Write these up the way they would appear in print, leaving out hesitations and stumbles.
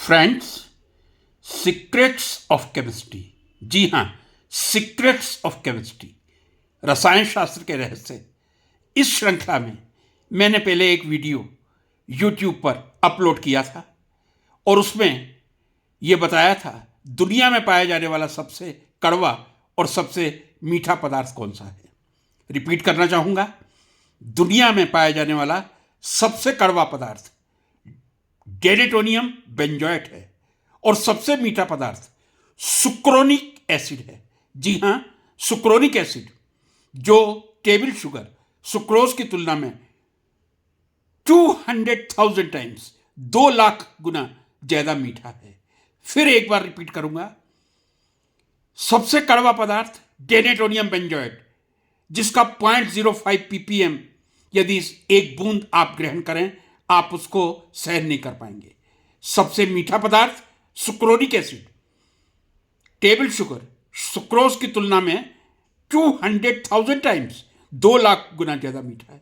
Friends, secrets of chemistry, जी हाँ, secrets of chemistry, रसायन शास्त्र के रहस्य। इस श्रृंखला में मैंने पहले एक वीडियो YouTube पर अपलोड किया था और उसमें यह बताया था दुनिया में पाया जाने वाला सबसे कड़वा और सबसे मीठा पदार्थ कौन सा है। रिपीट करना चाहूँगा, दुनिया में पाया जाने वाला सबसे कड़वा पदार्थ डेनेटोनियम बेंजोएट है और सबसे मीठा पदार्थ सुक्रोनिक एसिड है। जी हाँ, सुक्रोनिक एसिड, जो टेबल शुगर सुक्रोज की तुलना में 200,000 टाइम्स 2 लाख गुना ज्यादा मीठा है। फिर एक बार रिपीट करूंगा, सबसे कड़वा पदार्थ डेनेटोनियम बेंजोएट, जिसका 0.05 ppm यदि एक बूंद आप ग्रहण करें आप उसको सहन नहीं कर पाएंगे। सबसे मीठा पदार्थ सुक्रोनिक एसिड, टेबल शुगर सुक्रोज की तुलना में 200,000 टाइम्स 2 लाख गुना ज्यादा मीठा है।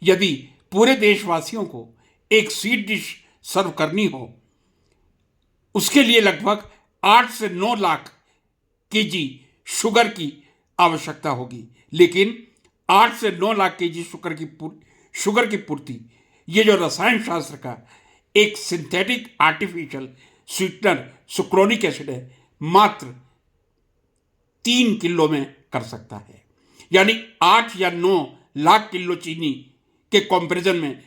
यदि पूरे देशवासियों को एक स्वीट डिश सर्व करनी हो, उसके लिए लगभग 8 से 9 लाख केजी शुगर की आवश्यकता होगी, लेकिन 8 से 9 लाख केजी शुगर की पूर्ति ये जो रसायन शास्त्र का एक सिंथेटिक आर्टिफिशियल स्वीटनर सुक्रोनिक एसिड है, मात्र 3 किलो में कर सकता है। यानी 8 या 9 लाख किलो चीनी के कंपैरिजन में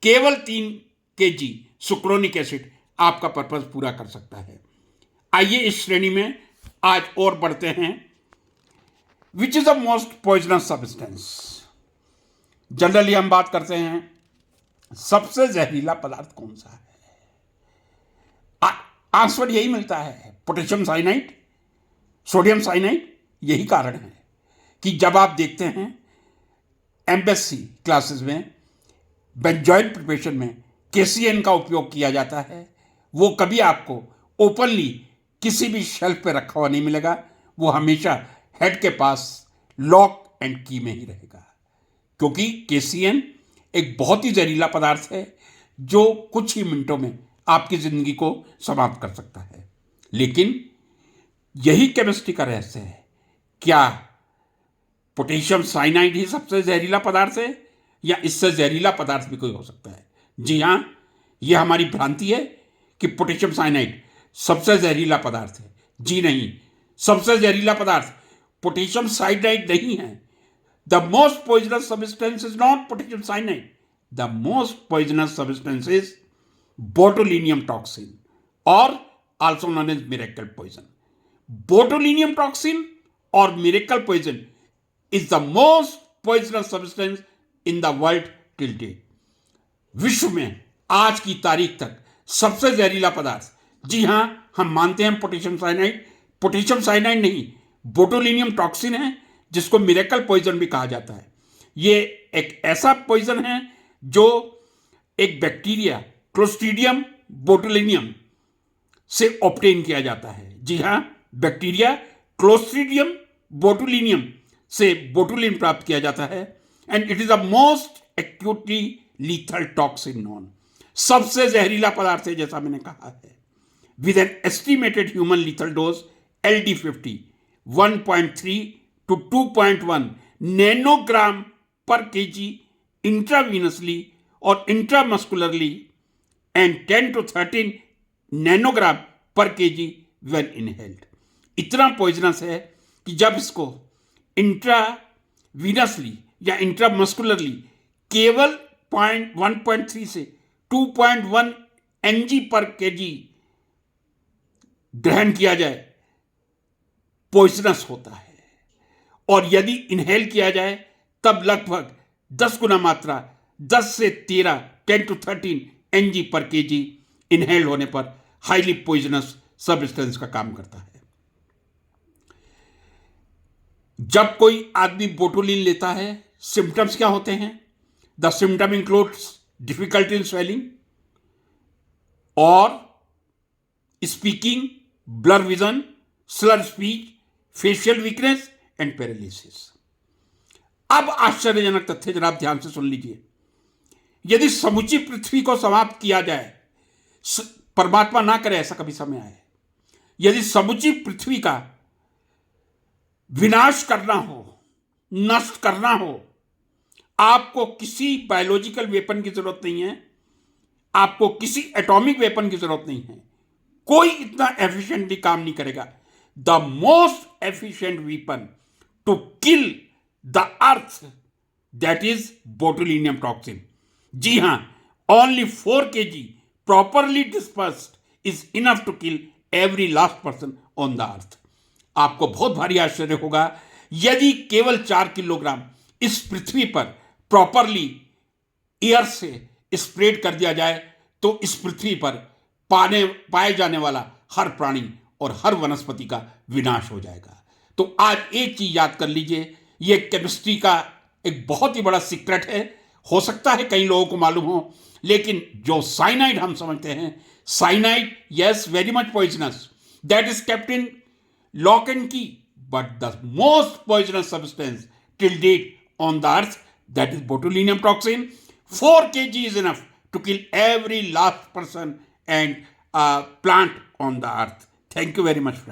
केवल 3 केजी सुक्रोनिक एसिड आपका पर्पस पूरा कर सकता है। आइए इस श्रेणी में आज और बढ़ते हैं। Which is the most poisonous substance. Generally हम बात करते हैं सबसे जहरीला पदार्थ कौन सा है। आंसर यही मिलता है, पोटेशियम साइनाइड, सोडियम साइनाइड। यही कारण है कि जब आप देखते हैं एमएससी क्लासेस में बेंजोइट प्रिपरेशन में KCN का उपयोग किया जाता है, वो कभी आपको ओपनली किसी भी शेल्फ पे रखा हुआ नहीं मिलेगा। वो हमेशा हेड के पास लॉक एंड की में ही रहेगा, क्योंकि KCN एक बहुत ही जहरीला पदार्थ है जो कुछ ही मिनटों में आपकी जिंदगी को समाप्त कर सकता है। लेकिन यही केमिस्ट्री का रहस्य है। क्या पोटेशियम साइनाइड ही सबसे जहरीला पदार्थ है या इससे जहरीला पदार्थ भी कोई हो सकता है? जी हां, यह हमारी भ्रांति है कि पोटेशियम साइनाइड सबसे जहरीला पदार्थ है। जी नहीं, सबसे जहरीला पदार्थ पोटेशियम साइनाइड नहीं है। The most poisonous substance is not potassium cyanide. The most poisonous substance is botulinum toxin, or also known as miracle poison. Botulinum toxin or miracle poison is the most poisonous substance in the world till date. विश्व में आज की तारीख तक सबसे जहरीला पदार्थ, जी हां, हम मानते हैं पोटेशियम साइनाइड। पोटेशियम साइनाइड नहीं, बोटुलिनियम टॉक्सिन है, जिसको मिरेकल पॉइजन भी कहा जाता है। ये एक ऐसा पॉइजन है जो एक बैक्टीरिया क्लोस्ट्रीडियम बोटुलिनियम से ऑब्टेन किया जाता है। जी हां, बैक्टीरिया क्लोस्ट्रीडियम बोटुलिनियम से बोटुलिन प्राप्त किया जाता है and it is the most actually lethal toxin known. सबसे जहरीला पदार्थ है, जैसा मैंने कहा है। With an estimated human lethal dose LD50 1.3 to 2.1 nanogram पर केजी इंट्रावीनसली और इंट्रामस्कुलरली एंड 10 to 13 नैनोग्राम पर केजी व्हेन इनहेल्ड। इतना पॉइजनस है कि जब इसको इंट्रावीनसली या इंट्रामस्कुलरली केवल 1.3 से 2.1 mg पर केजी ग्रहण किया जाए, पॉइजनस होता है। और यदि इनहेल किया जाए तब लगभग 10 गुना मात्रा, 10 से 13 10 to 13 mg पर केजी इनहेल होने पर हाईली पॉइजनस सब्सटेंस का काम करता है। जब कोई आदमी बोटुलिन लेता है, सिम्टम्स क्या होते हैं? The symptom includes difficulty in swelling और speaking, blur vision, slur speech, facial weakness and paralysis. अब आश्चर्यजनक तथ्य जनाब ध्यान से सुन लीजिए। यदि समूची पृथ्वी को समाप्त किया जाए, परमात्मा ना करे ऐसा कभी समय आए, यदि समूची पृथ्वी का विनाश करना हो, नष्ट करना हो, आपको किसी बायोलॉजिकल वेपन की जरूरत नहीं है, आपको किसी एटॉमिक वेपन की जरूरत नहीं है, कोई इतना एफिशिएंटली काम नहीं करेगा। The most efficient weapon to kill the earth, that is botulinum toxin. जी हां, only 4 kg properly dispersed is enough to kill every last person on the earth. आपको बहुत भारी आश्चर्य होगा, यदि केवल 4 किलोग्राम इस पृथ्वी पर प्रॉपरली एयर से स्प्रेड कर दिया जाए तो इस पृथ्वी पर पाए जाने वाला हर प्राणी और हर वनस्पति का विनाश हो जाएगा। तो आज एक चीज याद कर लीजिए, यह केमिस्ट्री का एक बहुत ही बड़ा सीक्रेट है। हो सकता है कई लोगों को मालूम हो, लेकिन जो साइनाइड हम समझते हैं, cyanide yes very much poisonous, that is kept in lock and key, but the most poisonous substance till date on the earth, that is botulinum toxin. 4 kg is enough to kill every last person and plant on the earth. Thank you very much, friends.